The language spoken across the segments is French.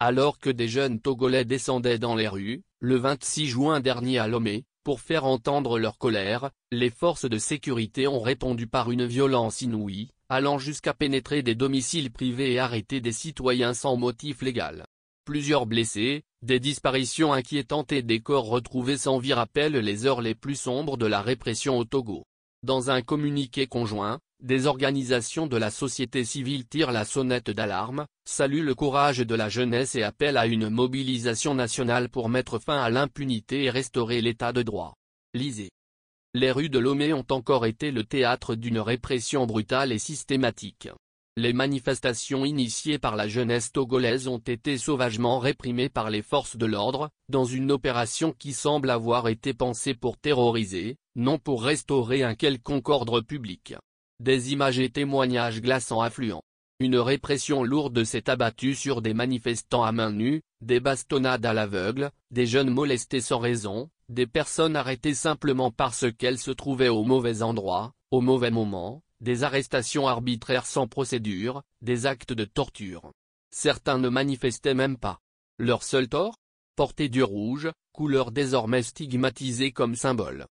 Alors que des jeunes Togolais descendaient dans les rues, le 26 juin dernier à Lomé, pour faire entendre leur colère, les forces de sécurité ont répondu par une violence inouïe, allant jusqu'à pénétrer des domiciles privés et arrêter des citoyens sans motif légal. Plusieurs blessés, des disparitions inquiétantes et des corps retrouvés sans vie rappellent les heures les plus sombres de la répression au Togo. Dans un communiqué conjoint, des organisations de la société civile tirent la sonnette d'alarme, saluent le courage de la jeunesse et appellent à une mobilisation nationale pour mettre fin à l'impunité et restaurer l'état de droit. Lisez. Les rues de Lomé ont encore été le théâtre d'une répression brutale et systématique. Les manifestations initiées par la jeunesse togolaise ont été sauvagement réprimées par les forces de l'ordre, dans une opération qui semble avoir été pensée pour terroriser, non pour restaurer un quelconque ordre public. Des images et témoignages glaçants affluents. Une répression lourde s'est abattue sur des manifestants à main nue, des bastonnades à l'aveugle, des jeunes molestés sans raison, des personnes arrêtées simplement parce qu'elles se trouvaient au mauvais endroit, au mauvais moment, des arrestations arbitraires sans procédure, des actes de torture. Certains ne manifestaient même pas. Leur seul tort ? Porter du rouge, couleur désormais stigmatisée comme symbole.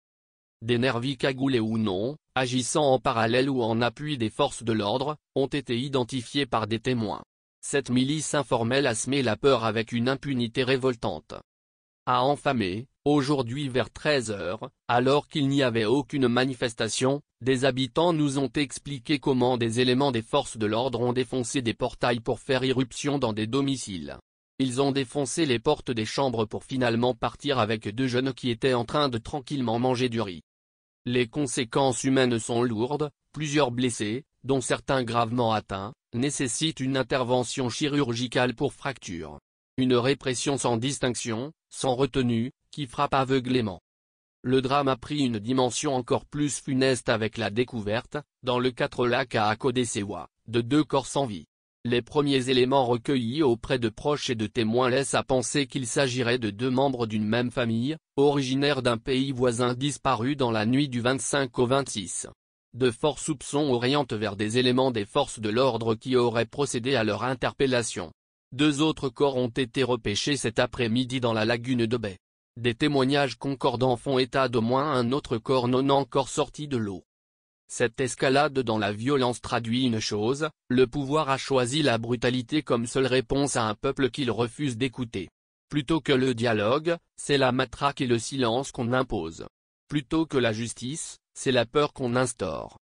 Des nervis cagoulés ou non, agissant en parallèle ou en appui des forces de l'ordre, ont été identifiés par des témoins. Cette milice informelle a semé la peur avec une impunité révoltante. À Enfamé, aujourd'hui vers 13 h, alors qu'il n'y avait aucune manifestation, des habitants nous ont expliqué comment des éléments des forces de l'ordre ont défoncé des portails pour faire irruption dans des domiciles. Ils ont défoncé les portes des chambres pour finalement partir avec deux jeunes qui étaient en train de tranquillement manger du riz. Les conséquences humaines sont lourdes, plusieurs blessés, dont certains gravement atteints, nécessitent une intervention chirurgicale pour fracture. Une répression sans distinction, sans retenue, qui frappe aveuglément. Le drame a pris une dimension encore plus funeste avec la découverte, dans le 4 lacs à Akodesewa, de deux corps sans vie. Les premiers éléments recueillis auprès de proches et de témoins laissent à penser qu'il s'agirait de deux membres d'une même famille, originaires d'un pays voisin disparus dans la nuit du 25 au 26. De forts soupçons orientent vers des éléments des forces de l'ordre qui auraient procédé à leur interpellation. Deux autres corps ont été repêchés cet après-midi dans la lagune de Baie. Des témoignages concordants font état d'au moins un autre corps non encore sorti de l'eau. Cette escalade dans la violence traduit une chose, le pouvoir a choisi la brutalité comme seule réponse à un peuple qu'il refuse d'écouter. Plutôt que le dialogue, c'est la matraque et le silence qu'on impose. Plutôt que la justice, c'est la peur qu'on instaure.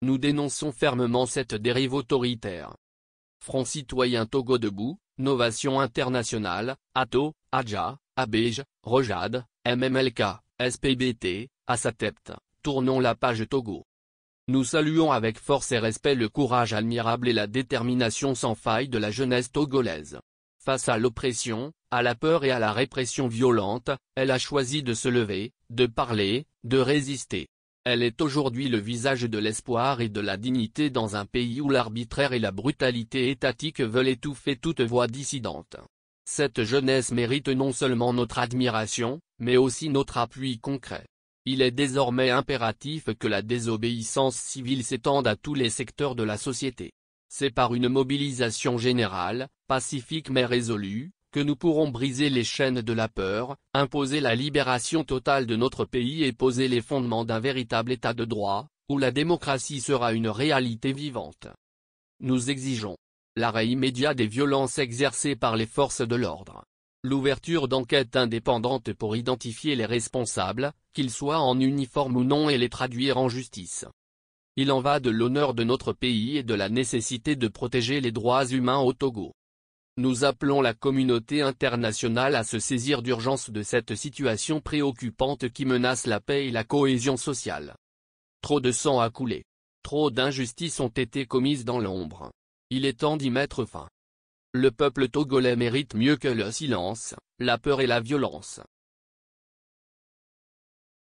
Nous dénonçons fermement cette dérive autoritaire. Front citoyen Togo debout, Novation internationale, ATO, Adja, Abej, Rojad, MMLK, SPBT, Assatept, tournons la page Togo. Nous saluons avec force et respect le courage admirable et la détermination sans faille de la jeunesse togolaise. Face à l'oppression, à la peur et à la répression violente, elle a choisi de se lever, de parler, de résister. Elle est aujourd'hui le visage de l'espoir et de la dignité dans un pays où l'arbitraire et la brutalité étatique veulent étouffer toute voix dissidente. Cette jeunesse mérite non seulement notre admiration, mais aussi notre appui concret. Il est désormais impératif que la désobéissance civile s'étende à tous les secteurs de la société. C'est par une mobilisation générale, pacifique mais résolue, que nous pourrons briser les chaînes de la peur, imposer la libération totale de notre pays et poser les fondements d'un véritable état de droit, où la démocratie sera une réalité vivante. Nous exigeons l'arrêt immédiat des violences exercées par les forces de l'ordre. L'ouverture d'enquêtes indépendantes pour identifier les responsables, qu'ils soient en uniforme ou non et les traduire en justice. Il en va de l'honneur de notre pays et de la nécessité de protéger les droits humains au Togo. Nous appelons la communauté internationale à se saisir d'urgence de cette situation préoccupante qui menace la paix et la cohésion sociale. Trop de sang a coulé. Trop d'injustices ont été commises dans l'ombre. Il est temps d'y mettre fin. Le peuple togolais mérite mieux que le silence, la peur et la violence.